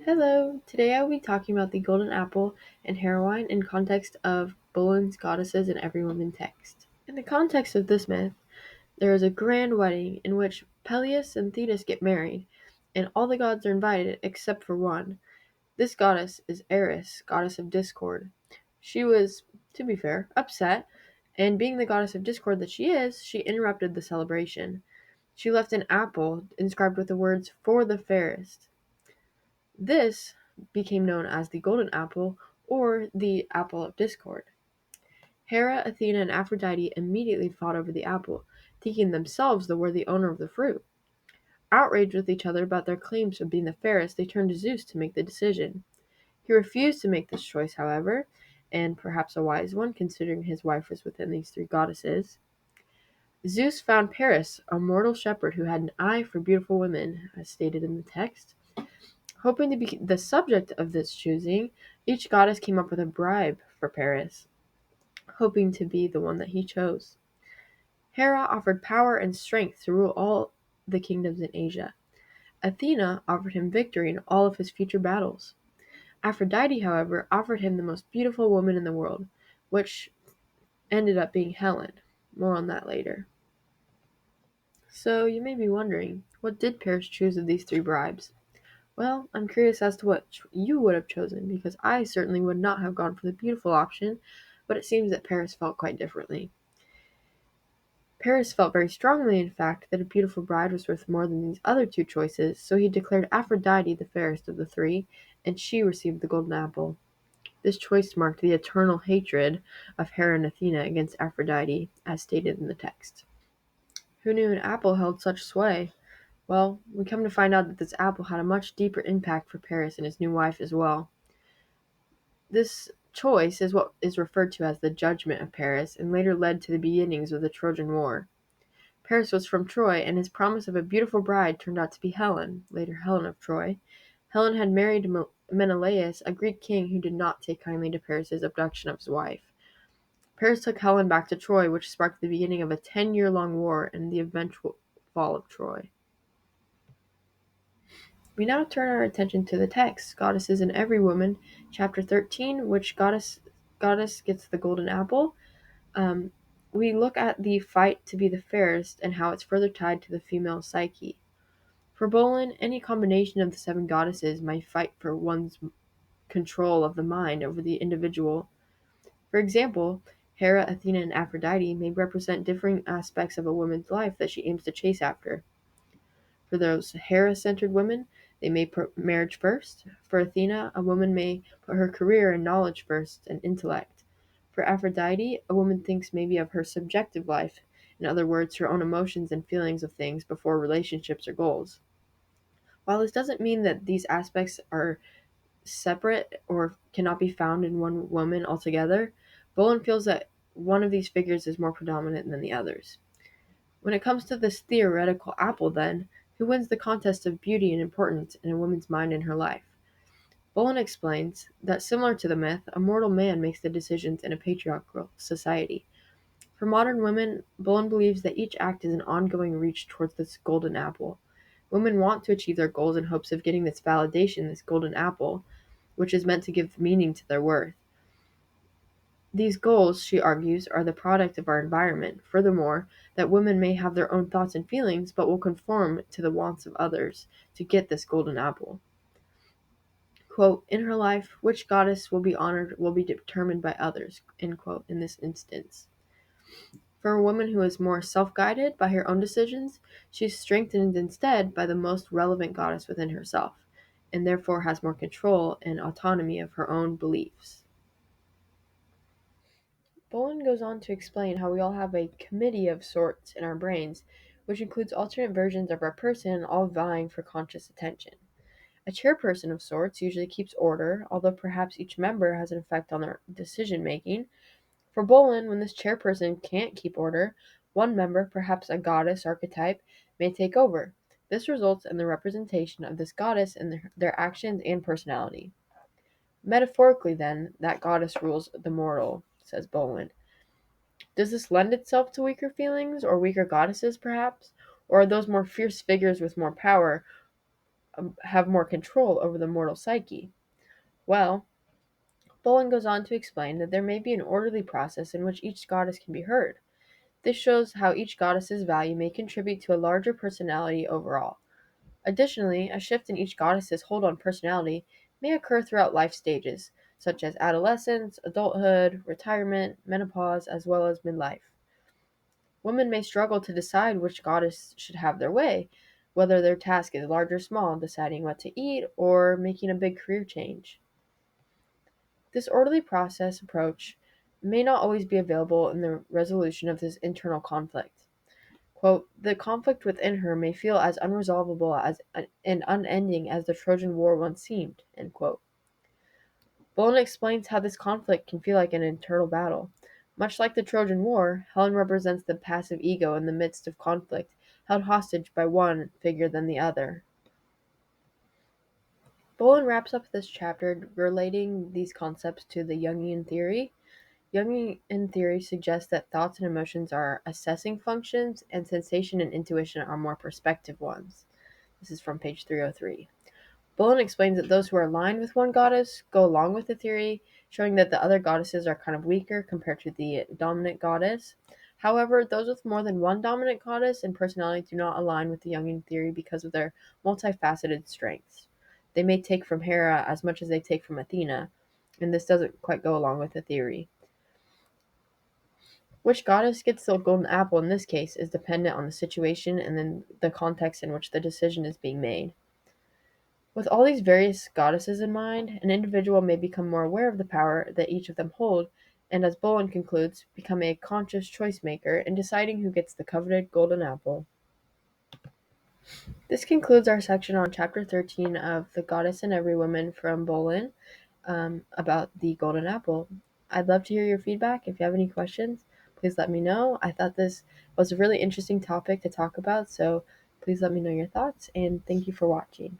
Hello, today I will be talking about the golden apple and heroine in context of Bolin's Goddesses in Every Woman text. In the context of this myth, there is a grand wedding in which Peleus and Thetis get married, and all the gods are invited except for one. This goddess is Eris, goddess of discord. She was, to be fair, upset, and being the goddess of discord that she is, she interrupted the celebration. She left an apple inscribed with the words, "For the fairest." This became known as the Golden Apple or the Apple of Discord. Hera, Athena, and Aphrodite immediately fought over the apple, thinking themselves the worthy owner of the fruit. Outraged with each other about their claims of being the fairest, they turned to Zeus to make the decision. He refused to make this choice, however, and perhaps a wise one, considering his wife was within these three goddesses. Zeus found Paris, a mortal shepherd who had an eye for beautiful women, as stated in the text. Hoping to be the subject of this choosing, each goddess came up with a bribe for Paris, hoping to be the one that he chose. Hera offered power and strength to rule all the kingdoms in Asia. Athena offered him victory in all of his future battles. Aphrodite, however, offered him the most beautiful woman in the world, which ended up being Helen. More on that later. So you may be wondering, what did Paris choose of these three bribes? Well, I'm curious as to what you would have chosen, because I certainly would not have gone for the beautiful option, but it seems that Paris felt quite differently. Paris felt very strongly, in fact, that a beautiful bride was worth more than these other two choices, so he declared Aphrodite the fairest of the three, and she received the golden apple. This choice marked the eternal hatred of Hera and Athena against Aphrodite, as stated in the text. Who knew an apple held such sway? Well, we come to find out that this apple had a much deeper impact for Paris and his new wife as well. This choice is what is referred to as the Judgment of Paris, and later led to the beginnings of the Trojan War. Paris was from Troy, and his promise of a beautiful bride turned out to be Helen, later Helen of Troy. Helen had married Menelaus, a Greek king who did not take kindly to Paris's abduction of his wife. Paris took Helen back to Troy, which sparked the beginning of a 10-year-long war and the eventual fall of Troy. We now turn our attention to the text, Goddesses in Every Woman, chapter 13, which goddess gets the golden apple. We look at the fight to be the fairest and how it's further tied to the female psyche. For Bolin, any combination of the seven goddesses might fight for one's control of the mind over the individual. For example, Hera, Athena, and Aphrodite may represent differing aspects of a woman's life that she aims to chase after. For those Hera-centered women, they may put marriage first. For Athena, a woman may put her career and knowledge first and intellect. For Aphrodite, a woman thinks maybe of her subjective life, in other words, her own emotions and feelings of things before relationships or goals. While this doesn't mean that these aspects are separate or cannot be found in one woman altogether, Bolin feels that one of these figures is more predominant than the others. When it comes to this theoretical apple, then, who wins the contest of beauty and importance in a woman's mind and her life? Bolin explains that, similar to the myth, a mortal man makes the decisions in a patriarchal society. For modern women, Bolin believes that each act is an ongoing reach towards this golden apple. Women want to achieve their goals in hopes of getting this validation, this golden apple, which is meant to give meaning to their worth. These goals, she argues, are the product of our environment. Furthermore, that women may have their own thoughts and feelings, but will conform to the wants of others to get this golden apple. Quote, in her life, which goddess will be honored will be determined by others, end quote, in this instance. For a woman who is more self-guided by her own decisions, she is strengthened instead by the most relevant goddess within herself, and therefore has more control and autonomy of her own beliefs. Bolin goes on to explain how we all have a committee of sorts in our brains, which includes alternate versions of our person, all vying for conscious attention. A chairperson of sorts usually keeps order, although perhaps each member has an effect on their decision making. For Bolin, when this chairperson can't keep order, one member, perhaps a goddess archetype, may take over. This results in the representation of this goddess in their actions and personality. Metaphorically, then, that goddess rules the mortal, says Bolin. Does this lend itself to weaker feelings, or weaker goddesses, perhaps? Or are those more fierce figures with more power have more control over the mortal psyche? Well, Bolin goes on to explain that there may be an orderly process in which each goddess can be heard. This shows how each goddess's value may contribute to a larger personality overall. Additionally, a shift in each goddess's hold on personality may occur throughout life stages, such as adolescence, adulthood, retirement, menopause, as well as midlife. Women may struggle to decide which goddess should have their way, whether their task is large or small, deciding what to eat or making a big career change. This orderly process approach may not always be available in the resolution of this internal conflict. Quote, the conflict within her may feel as unresolvable and unending as the Trojan War once seemed. End quote. Bolin explains how this conflict can feel like an internal battle. Much like the Trojan War, Helen represents the passive ego in the midst of conflict, held hostage by one figure than the other. Bolin wraps up this chapter relating these concepts to the Jungian theory. Jungian theory suggests that thoughts and emotions are assessing functions, and sensation and intuition are more perspective ones. This is from page 303. Bolin explains that those who are aligned with one goddess go along with the theory, showing that the other goddesses are kind of weaker compared to the dominant goddess. However, those with more than one dominant goddess and personality do not align with the Jungian theory because of their multifaceted strengths. They may take from Hera as much as they take from Athena, and this doesn't quite go along with the theory. Which goddess gets the golden apple in this case is dependent on the situation and then the context in which the decision is being made. With all these various goddesses in mind, an individual may become more aware of the power that each of them hold, and as Bolin concludes, become a conscious choice maker in deciding who gets the coveted golden apple. This concludes our section on chapter 13 of The Goddess in Every Woman from Bolin about the golden apple. I'd love to hear your feedback. If you have any questions, please let me know. I thought this was a really interesting topic to talk about, so please let me know your thoughts, and thank you for watching.